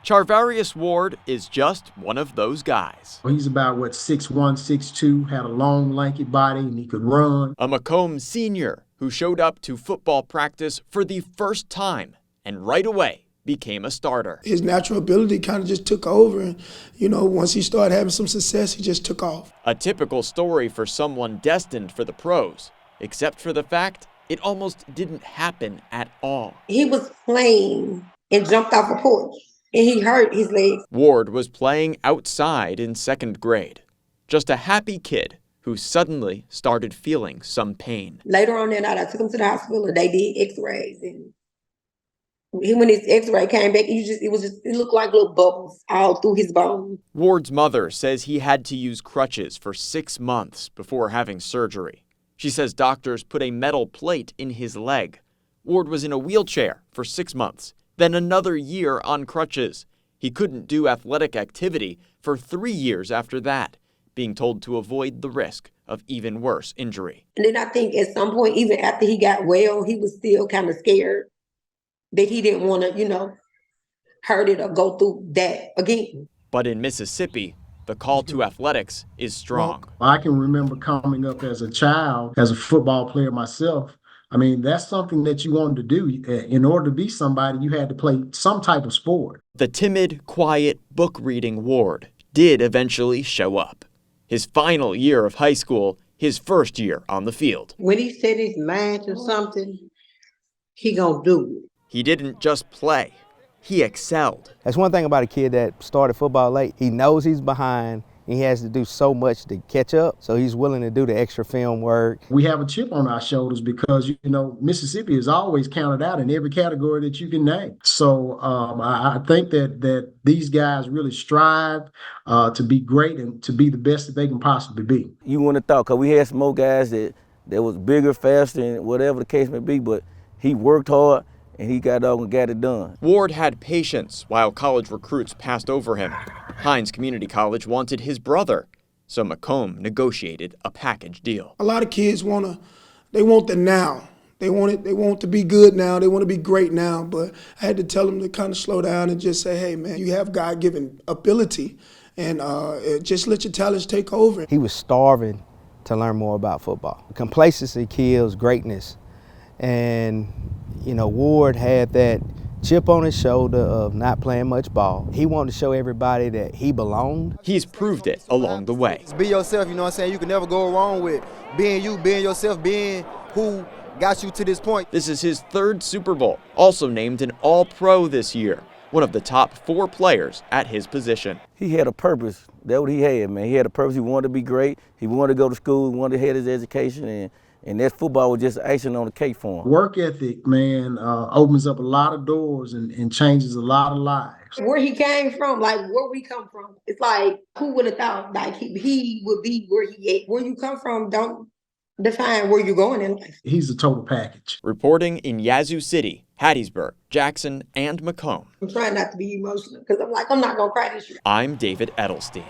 Charvarius Ward is just one of those guys. He's about, 6'1", 6'2", had a long, lanky body, and he could run. A McComb senior who showed up to football practice for the first time and right away became a starter. His natural ability kind of just took over, and, once he started having some success, he just took off. A typical story for someone destined for the pros, except for the fact it almost didn't happen at all. He was playing and jumped off a porch, and he hurt his legs. Ward was playing outside in 2nd grade, just a happy kid who suddenly started feeling some pain. Later on that night, I took him to the hospital, and they did x-rays, and when his x-ray came back, it looked like little bubbles all through his bone. Ward's mother says he had to use crutches for 6 months before having surgery. She says doctors put a metal plate in his leg. Ward was in a wheelchair for 6 months, then another year on crutches. He couldn't do athletic activity for 3 years after that, being told to avoid the risk of even worse injury. And then I think at some point, even after he got well, he was still kind of scared that he didn't want to, hurt it or go through that again. But in Mississippi, the call to athletics is strong. I can remember coming up as a child, as a football player myself. I mean, that's something that you wanted to do. In order to be somebody, you had to play some type of sport. The timid, quiet, book-reading Ward did eventually show up. His final year of high school, his first year on the field. When he set his mind to something, he gonna do it. He didn't just play, he excelled. That's one thing about a kid that started football late. He knows he's behind. He has to do so much to catch up, so he's willing to do the extra film work. We have a chip on our shoulders because, Mississippi is always counted out in every category that you can name. So I think that these guys really strive to be great and to be the best that they can possibly be. You wouldn't have thought, because we had some more guys that was bigger, faster, and whatever the case may be, but he worked hard, and he got it done. Ward had patience while college recruits passed over him. Hines Community College wanted his brother, so McComb negotiated a package deal. A lot of kids want the now. They want to be good now. They want to be great now. But I had to tell them to kind of slow down and just say, hey, man, you have God-given ability, and just let your talents take over. He was starving to learn more about football. Complacency kills greatness. And, Ward had that chip on his shoulder of not playing much ball. He wanted to show everybody that he belonged. He's proved it along the way. Be yourself, you know what I'm saying? You can never go wrong with being you, being yourself, being who got you to this point. This is his 3rd Super Bowl, also named an All-Pro this year, one of the top 4 players at his position. He had a purpose. That's what he had, man. He had a purpose. He wanted to be great. He wanted to go to school. He wanted to have his education, and that football was just icing on the cake for him. Work ethic, man, opens up a lot of doors and changes a lot of lives. Where he came from, like where we come from, it's like, who would have thought like he would be where he at? Where you come from don't define where you're going in life. He's a total package. Reporting in Yazoo City, Hattiesburg, Jackson, and McComb. I'm trying not to be emotional because I'm not going to cry this year. I'm David Edelstein.